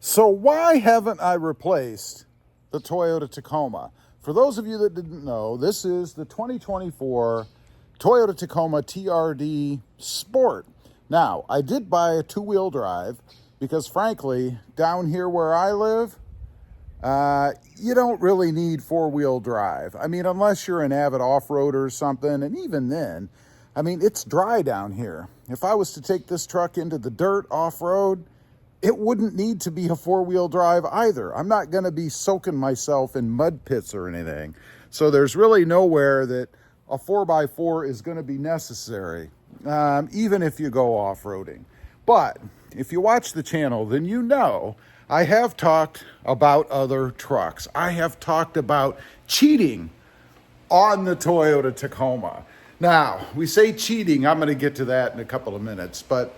So why haven't I replaced the Toyota Tacoma? For those of you that didn't know, this is the 2024 Toyota Tacoma TRD Sport. Now, I did buy a two-wheel drive because frankly, down here where I live, you don't really need four-wheel drive. I mean, unless you're an avid off-roader or something, and even then, I mean, it's dry down here. If I was to take this truck into the dirt off-road, it wouldn't need to be a four-wheel drive either. I'm not going to be soaking myself in mud pits or anything. So there's really nowhere that a 4x4 is going to be necessary, even if you go off-roading. But if you watch the channel, then you know I have talked about other trucks. I have talked about cheating on the Toyota Tacoma. Now, we say cheating. I'm going to get to that in a couple of minutes, but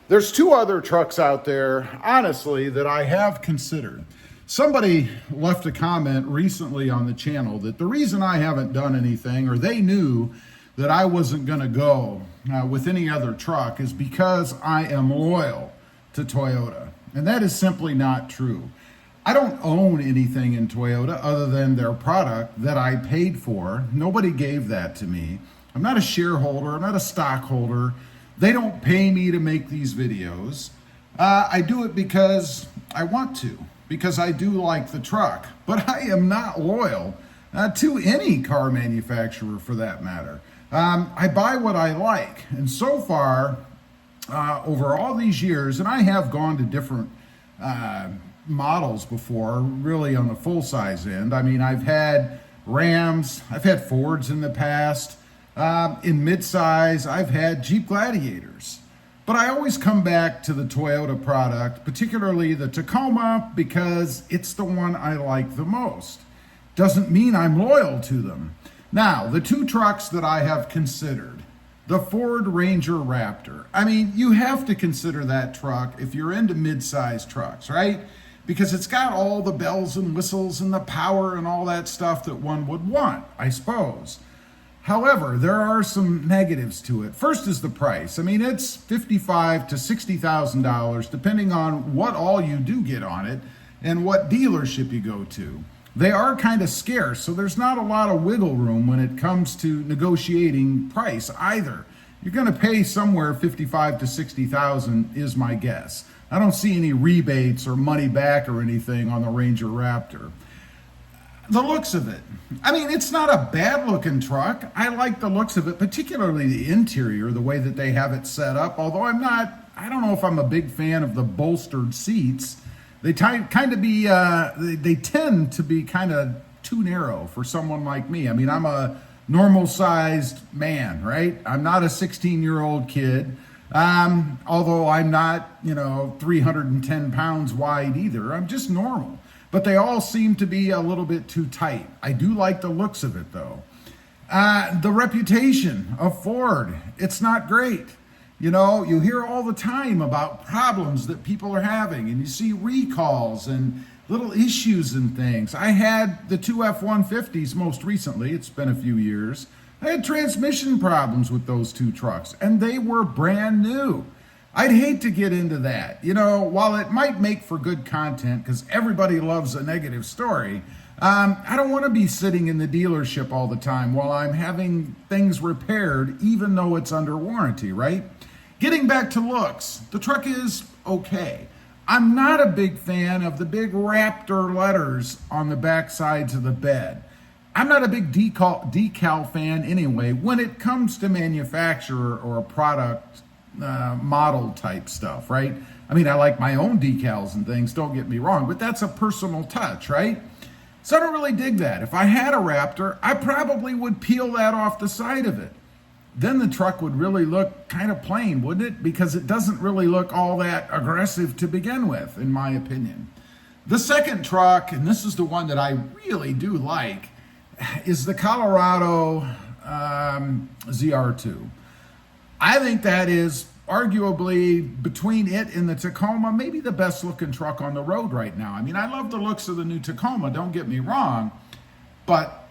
there's two other trucks out there, honestly, that I have considered. Somebody left a comment recently on the channel that the reason I haven't done anything, or they knew that I wasn't going to go with any other truck, is because I am loyal to Toyota. And that is simply not true. I don't own anything in Toyota other than their product that I paid for. Nobody gave that to me. I'm not a shareholder. I'm not a stockholder. They don't pay me to make these videos. I do it because I want to, because I do like the truck, but I am not loyal to any car manufacturer for that matter. I buy what I like, and so far, over all these years, and I have gone to different models before, really on the full-size end. I mean, I've had Rams, I've had Fords in the past. In midsize, I've had Jeep Gladiators, but I always come back to the Toyota product, particularly the Tacoma, because it's the one I like the most. Doesn't mean I'm loyal to them. Now, the two trucks that I have considered, the Ford Ranger Raptor. I mean, you have to consider that truck if you're into midsize trucks, right? Because it's got all the bells and whistles and the power and all that stuff that one would want, I suppose. However, there are some negatives to it. First is the price. I mean, it's $55,000 to $60,000, depending on what all you do get on it and what dealership you go to. They are kind of scarce, so there's not a lot of wiggle room when it comes to negotiating price either. You're going to pay somewhere $55,000 to $60,000 is my guess. I don't see any rebates or money back or anything on the Ranger Raptor. The looks of it. I mean, it's not a bad looking truck. I like the looks of it, particularly the interior, the way that they have it set up. Although I don't know if I'm a big fan of the bolstered seats. They tend to be kind of too narrow for someone like me. I mean, I'm a normal sized man, right? I'm not a 16-year-old kid. Although I'm not, 310 pounds wide either. I'm just normal. But they all seem to be a little bit too tight. I do like the looks of it, though. The reputation of Ford, it's not great. You hear all the time about problems that people are having, and you see recalls and little issues and things. I had the two F-150s most recently. It's been a few years. I had transmission problems with those two trucks, and they were brand new. I'd hate to get into that. While it might make for good content, because everybody loves a negative story, I don't want to be sitting in the dealership all the time while I'm having things repaired, even though it's under warranty, right? Getting back to looks, the truck is okay. I'm not a big fan of the big Raptor letters on the back sides of the bed. I'm not a big decal fan anyway when it comes to manufacturer or a product model type stuff, right? I mean, I like my own decals and things, don't get me wrong, but that's a personal touch, right? So I don't really dig that. If I had a Raptor, I probably would peel that off the side of it. Then the truck would really look kind of plain, wouldn't it? Because it doesn't really look all that aggressive to begin with, in my opinion. The second truck, and this is the one that I really do like, is the Colorado ZR2. I think that is arguably, between it and the Tacoma, maybe the best looking truck on the road right now. I mean, I love the looks of the new Tacoma, don't get me wrong, but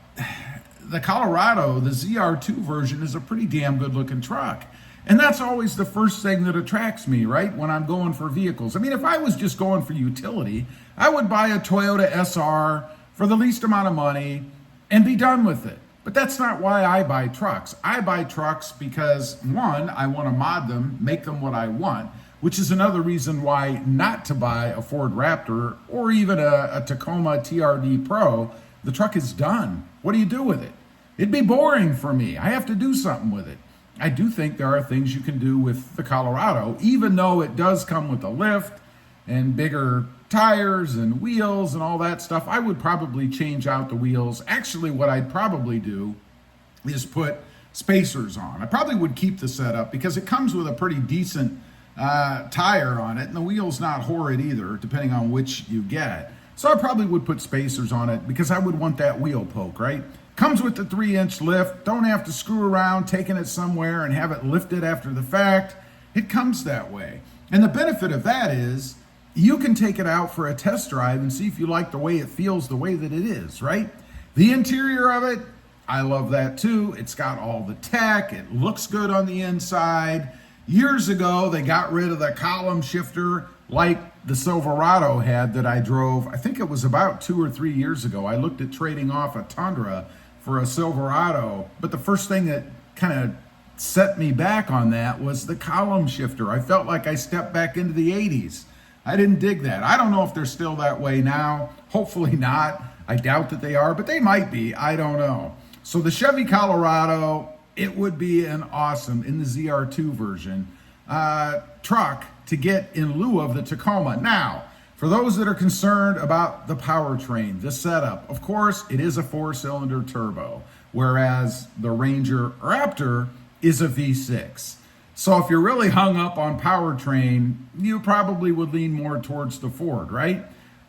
the Colorado, the ZR2 version, is a pretty damn good looking truck. And that's always the first thing that attracts me, right? When I'm going for vehicles. I mean, if I was just going for utility, I would buy a Toyota SR for the least amount of money and be done with it. But that's not why I buy trucks. I buy trucks because, one, I want to mod them, make them what I want, which is another reason why not to buy a Ford Raptor or even a Tacoma TRD Pro. The truck is done. What do you do with it? It'd be boring for me. I have to do something with it. I do think there are things you can do with the Colorado, even though it does come with a lift and bigger tires and wheels and all that stuff. I would probably change out the wheels. Actually, what I'd probably do is put spacers on. I probably would keep the setup because it comes with a pretty decent tire on it, and the wheel's not horrid either, depending on which you get. So I probably would put spacers on it because I would want that wheel poke, right? Comes with the 3-inch lift. Don't have to screw around taking it somewhere and have it lifted after the fact. It comes that way. And the benefit of that is you can take it out for a test drive and see if you like the way it feels, the way that it is, right? The interior of it, I love that too. It's got all the tech. It looks good on the inside. Years ago, they got rid of the column shifter like the Silverado had that I drove. I think it was about 2 or 3 years ago. I looked at trading off a Tundra for a Silverado, but the first thing that kind of set me back on that was the column shifter. I felt like I stepped back into the 80s. I didn't dig that. I don't know if they're still that way now. Hopefully not. I doubt that they are, but they might be. I don't know. So the Chevy Colorado, it would be an awesome, in the ZR2 version, truck to get in lieu of the Tacoma. Now, for those that are concerned about the powertrain, the setup, of course, it is a 4-cylinder turbo, whereas the Ranger Raptor is a V6. So if you're really hung up on powertrain, you probably would lean more towards the Ford, right?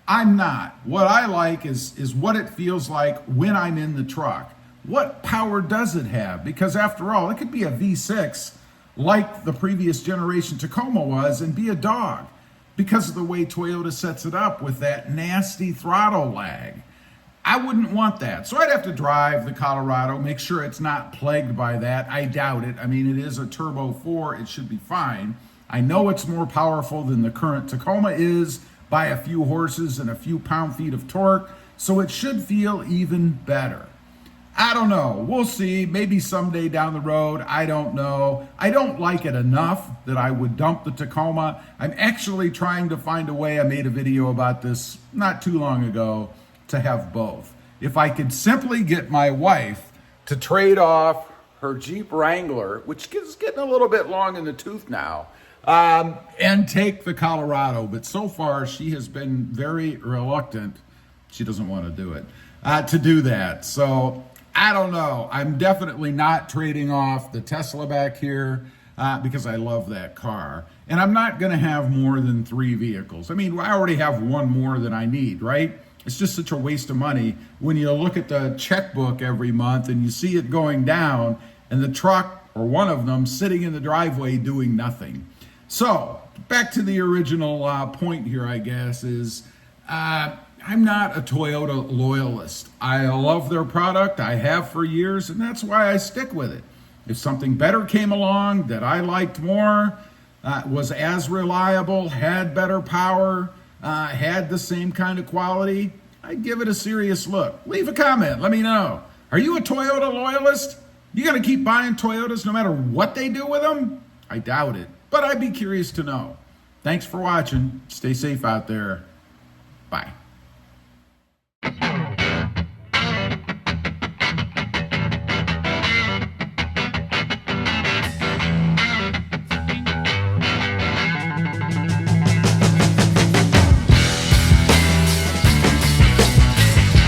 I'm not. What I like is what it feels like when I'm in the truck. What power does it have? Because after all, it could be a V6 like the previous generation Tacoma was and be a dog because of the way Toyota sets it up with that nasty throttle lag. I wouldn't want that. So I'd have to drive the Colorado, make sure it's not plagued by that. I doubt it. I mean, it is a Turbo 4. It should be fine. I know it's more powerful than the current Tacoma is by a few horses and a few pound-feet of torque, so it should feel even better. I don't know. We'll see. Maybe someday down the road. I don't know. I don't like it enough that I would dump the Tacoma. I'm actually trying to find a way. I made a video about this not too long ago to have both. If I could simply get my wife to trade off her Jeep Wrangler, which is getting a little bit long in the tooth now, and take the Colorado. But so far, she has been very reluctant. She doesn't want to do it, to do that. So I don't know. I'm definitely not trading off the Tesla back here because I love that car. And I'm not going to have more than 3 vehicles. I mean, I already have one more than I need, right? It's just such a waste of money when you look at the checkbook every month and you see it going down and the truck or one of them sitting in the driveway doing nothing. So back to the original point here, I guess, is I'm not a Toyota loyalist. I love their product. I have for years, and that's why I stick with it. If something better came along that I liked more, was as reliable, had better power, had the same kind of quality, I'd give it a serious look. Leave a comment. Let me know. Are you a Toyota loyalist? You going to keep buying Toyotas no matter what they do with them? I doubt it, but I'd be curious to know. Thanks for watching. Stay safe out there. Bye.